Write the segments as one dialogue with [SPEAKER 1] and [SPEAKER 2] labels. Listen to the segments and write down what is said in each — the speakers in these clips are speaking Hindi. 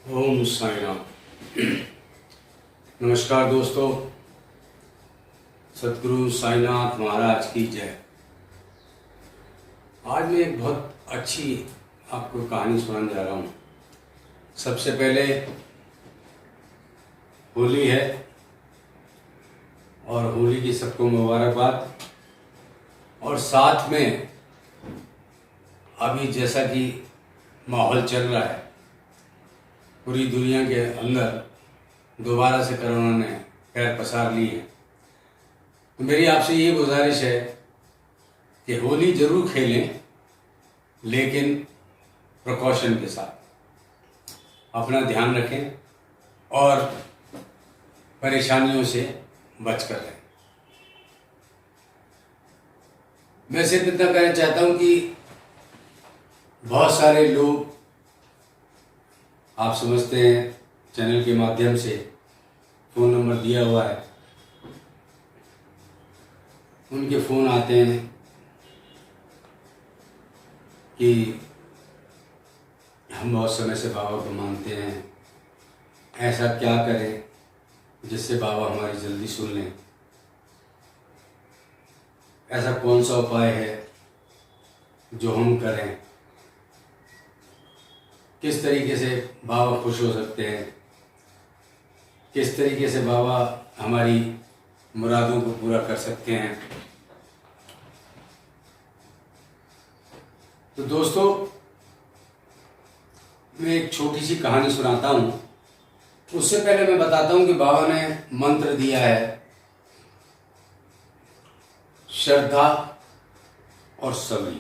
[SPEAKER 1] ओम साई राम। नमस्कार दोस्तों, सतगुरु साईनाथ महाराज की जय। आज मैं एक बहुत अच्छी आपको कहानी सुनाने जा रहा हूँ। सबसे पहले होली है और होली की सबको मुबारकबाद। और साथ में अभी जैसा कि माहौल चल रहा है, पूरी दुनिया के अंदर दोबारा से कोरोना ने पैर पसार ली है, तो मेरी आपसे ये गुजारिश है कि होली जरूर खेलें, लेकिन प्रिकॉशन के साथ अपना ध्यान रखें और परेशानियों से बचकर रहें। मैं सिर्फ इतना कहना चाहता हूँ कि बहुत सारे लोग, आप समझते हैं, चैनल के माध्यम से फ़ोन नंबर दिया हुआ है, उनके फ़ोन आते हैं कि हम बहुत समय से बाबा को मानते हैं, ऐसा क्या करें जिससे बाबा हमारी जल्दी सुन लें, ऐसा कौन सा उपाय है जो हम करें, किस तरीके से बाबा खुश हो सकते हैं, किस तरीके से बाबा हमारी मुरादों को पूरा कर सकते हैं। तो दोस्तों, मैं एक छोटी सी कहानी सुनाता हूँ। उससे पहले मैं बताता हूँ कि बाबा ने मंत्र दिया है श्रद्धा और सब्र।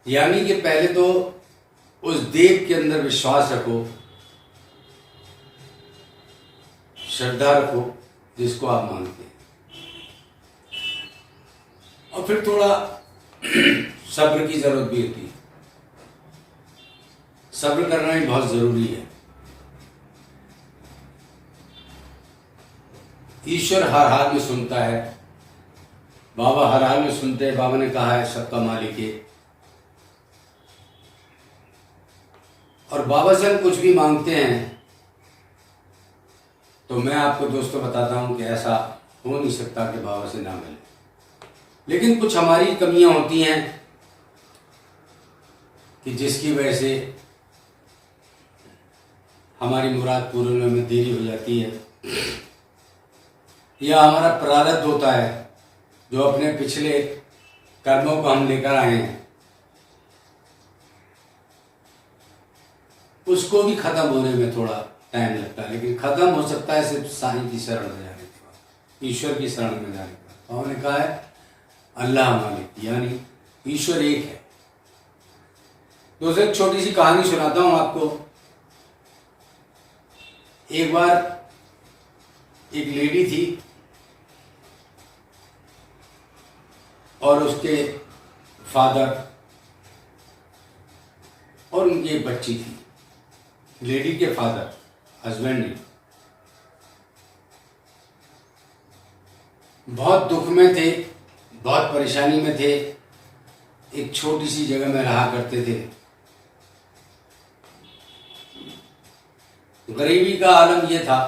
[SPEAKER 1] यानी कि पहले तो उस देव के अंदर विश्वास रखो, श्रद्धा रखो जिसको आप मानते हैं, और फिर थोड़ा सब्र की जरूरत भी होती है। सब्र करना भी बहुत जरूरी है। ईश्वर हर हाल में सुनता है, बाबा हर हाल में सुनते हैं। बाबा ने कहा है सबका मालिक है, और बाबा से हम कुछ भी मांगते हैं तो मैं आपको दोस्तों बताता हूं कि ऐसा हो नहीं सकता कि बाबा से ना मिले। लेकिन कुछ हमारी कमियां होती हैं कि जिसकी वजह से हमारी मुराद पूरी होने में देरी हो जाती है, या हमारा प्रारब्ध होता है जो अपने पिछले कर्मों को हम लेकर आए हैं, उसको भी खत्म होने में थोड़ा टाइम लगता है। लेकिन खत्म हो सकता है सिर्फ साईं की शरण में जाने के बाद, ईश्वर की शरण में जाने के बाद। उन्होंने कहा है अल्लाह मालिक, यानी ईश्वर एक है। दोस्तों, एक छोटी सी कहानी सुनाता हूं आपको। एक बार एक लेडी थी और उसके फादर और उनकी एक बच्ची थी। लेडी के फादर, हस्बैंड ने, बहुत दुख में थे, बहुत परेशानी में थे, एक छोटी सी जगह में रहा करते थे। गरीबी का आलम यह था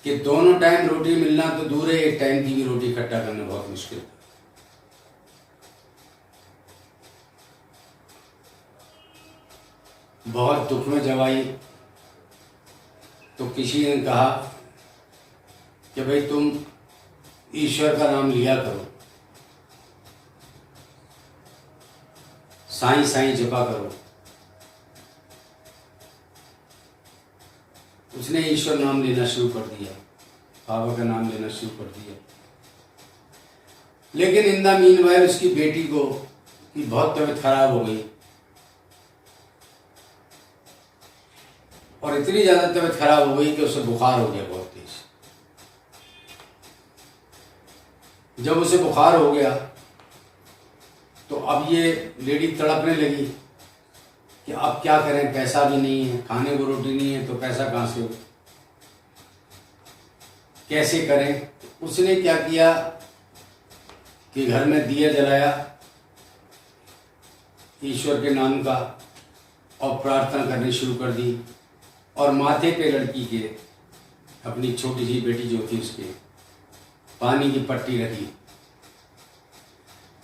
[SPEAKER 1] कि दोनों टाइम रोटी मिलना तो दूर है, एक टाइम की भी रोटी इकट्ठा करना बहुत मुश्किल था। बहुत दुख में जब आई तो किसी ने कहा कि भाई तुम ईश्वर का नाम लिया करो, साईं साईं जपा करो। उसने ईश्वर नाम लेना शुरू कर दिया, बाबा का नाम लेना शुरू कर दिया। लेकिन इन द मीनवाइल उसकी बेटी को की बहुत तबीयत खराब हो गई, और इतनी ज्यादा तबीयत खराब हो गई कि उसे बुखार हो गया बहुत तेज। जब उसे बुखार हो गया तो अब ये लेडी तड़पने लगी कि अब क्या करें, पैसा भी नहीं है, खाने को रोटी नहीं है, तो पैसा कहाँ से हो, कैसे करें। उसने क्या किया कि घर में दिया जलाया, ईश्वर के नाम का और प्रार्थना करनी शुरू कर दी और माथे पे लड़की के अपनी छोटी सी बेटी जो थी उसके पानी की पट्टी रखी।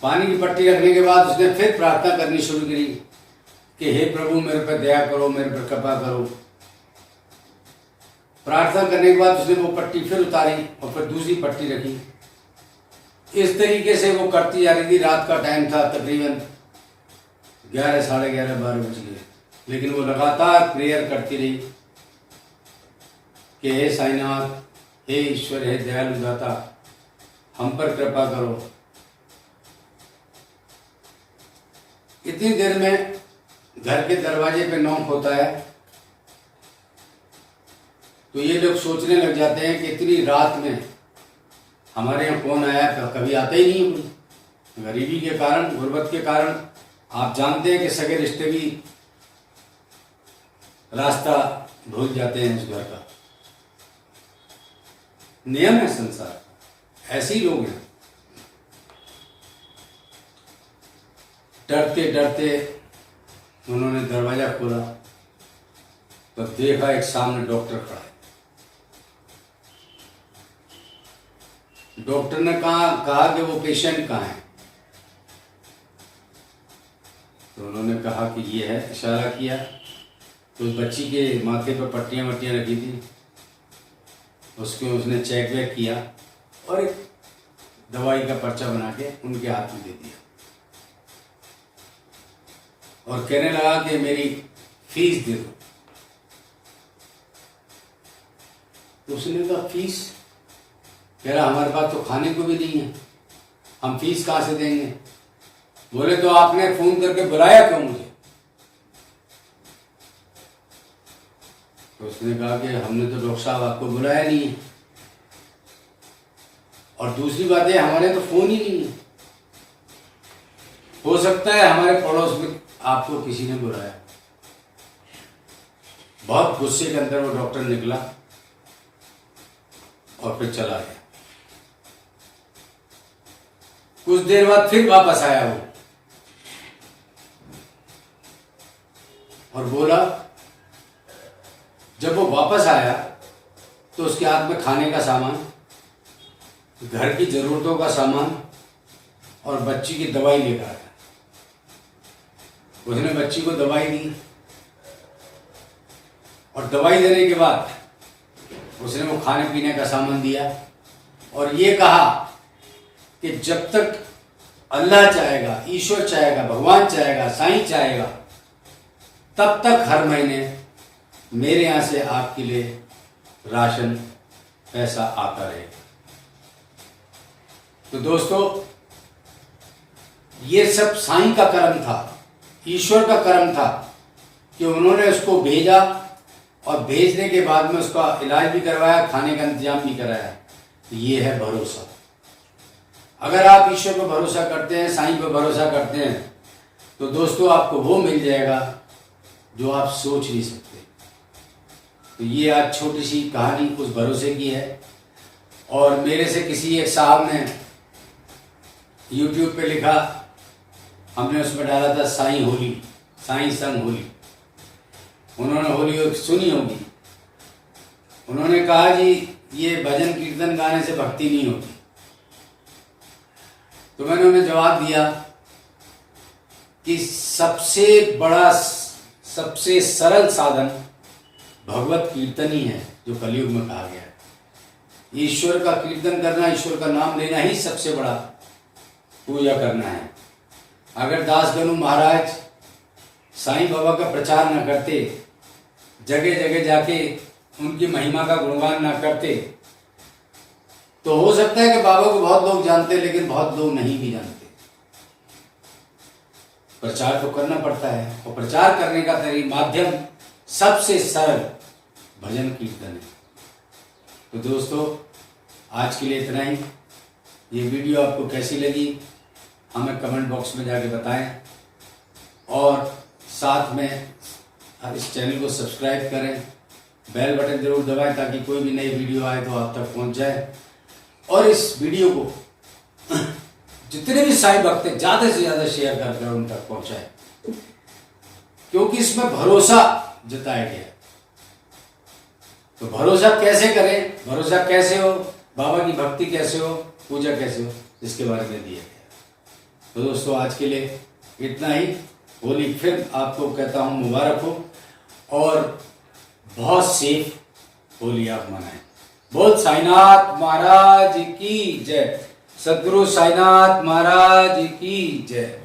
[SPEAKER 1] पानी की पट्टी रखने के बाद उसने फिर प्रार्थना करनी शुरू करी कि हे प्रभु मेरे पर दया करो, मेरे पर कृपा करो। प्रार्थना करने के बाद उसने वो पट्टी फिर उतारी और फिर दूसरी पट्टी रखी। इस तरीके से वो करती जा रही थी। रात का टाइम था, तकरीबन 11, साढ़े 11, 12 बज गए, लेकिन वो लगातार प्रेयर करती रही कि हे साईनाथ, हे ईश्वर, हे दयालु दाता, हम पर कृपा करो। इतनी देर में घर के दरवाजे पे नॉक होता है तो ये लोग सोचने लग जाते हैं कि इतनी रात में हमारे यहाँ कौन आया, कभी आता ही नहीं है कोई। गरीबी के कारण, गुर्बत के कारण आप जानते हैं कि सगे रिश्ते भी रास्ता भूल जाते हैं इस घर का। नियम है संसार, ऐसे ही लोग हैं। डरते डरते उन्होंने दरवाजा खोला तो देखा एक सामने डॉक्टर खड़ा है। डॉक्टर ने कहा कि वो पेशेंट कहाँ है। तो उन्होंने कहा कि ये है, इशारा किया तो उस बच्ची के माथे पर पट्टियां वट्टियां रखी थी, उसके उसने चेक वेक किया और एक दवाई का पर्चा बना के उनके हाथ में दे दिया और कहने लगा कि मेरी फीस दे दो। तो उसने कहा फीस? कह रहा हमारे पास तो खाने को भी नहीं है, हम फीस कहाँ से देंगे। बोले तो आपने फोन करके बुलाया क्यों मुझे? तो उसने कहा कि हमने तो डॉक्टर साहब आपको बुलाया नहीं है, और दूसरी बात है हमारे तो फोन ही नहीं है। हो सकता है हमारे पड़ोस में आपको किसी ने बुलाया। बहुत गुस्से के अंदर वो डॉक्टर निकला और फिर चला गया। कुछ देर बाद फिर वापस आया वो और बोला, जब वो वापस आया तो उसके हाथ में खाने का सामान, घर की जरूरतों का सामान और बच्ची की दवाई लेकर आया। उसने बच्ची को दवाई दी और दवाई देने के बाद उसने वो खाने पीने का सामान दिया और ये कहा कि जब तक अल्लाह चाहेगा, ईश्वर चाहेगा, भगवान चाहेगा, साईं चाहेगा, तब तक हर महीने मेरे यहाँ से आपके लिए राशन पैसा आता रहेगा। तो दोस्तों, ये सब साईं का कर्म था, ईश्वर का कर्म था कि उन्होंने उसको भेजा और भेजने के बाद में उसका इलाज भी करवाया, खाने का इंतजाम भी कराया। ये है भरोसा। अगर आप ईश्वर पर भरोसा करते हैं, साईं पर भरोसा करते हैं, तो दोस्तों आपको वो मिल जाएगा जो आप सोच नहीं सकते। तो ये आज छोटी सी कहानी उस भरोसे की है। और मेरे से किसी एक साहब ने YouTube पे लिखा, हमने उसमें डाला था साईं होली, साईं संग होली। उन्होंने होली सुनी होगी। उन्होंने कहा जी ये भजन कीर्तन गाने से भक्ति नहीं होती। तो मैंने उन्हें जवाब दिया कि सबसे बड़ा, सबसे सरल साधन भगवत कीर्तन ही है, जो कलयुग में कहा गया है। ईश्वर का कीर्तन करना, ईश्वर का नाम लेना ही सबसे बड़ा पूजा करना है। अगर दास गनु महाराज साईं बाबा का प्रचार न करते, जगह जगह जाके उनकी महिमा का गुणगान न करते, तो हो सकता है कि बाबा को बहुत लोग जानते लेकिन बहुत लोग नहीं भी जानते। प्रचार तो करना पड़ता है और प्रचार करने का माध्यम सबसे सरल भजन कीर्तन है। तो दोस्तों, आज के लिए इतना ही। ये वीडियो आपको कैसी लगी हमें कमेंट बॉक्स में जाके बताएं और साथ में इस चैनल को सब्सक्राइब करें, बेल बटन जरूर दबाएं ताकि कोई भी नई वीडियो आए तो आप तक पहुंच जाए। और इस वीडियो को जितने भी साईं भक्त हैं ज़्यादा से ज़्यादा शेयर कर उन तक पहुंचाएं। क्योंकि इसमें भरोसा जताया गया। तो भरोसा कैसे करें, भरोसा कैसे हो, बाबा की भक्ति कैसे हो, पूजा कैसे हो, इसके बारे में दिया गया। तो दोस्तों आज के लिए इतना ही। होली फिर आपको कहता हूँ मुबारक हो, और बहुत सेफ होली आप मनाएं। बोल साईनाथ महाराज की जय, सदगुरु साईनाथ महाराज की जय।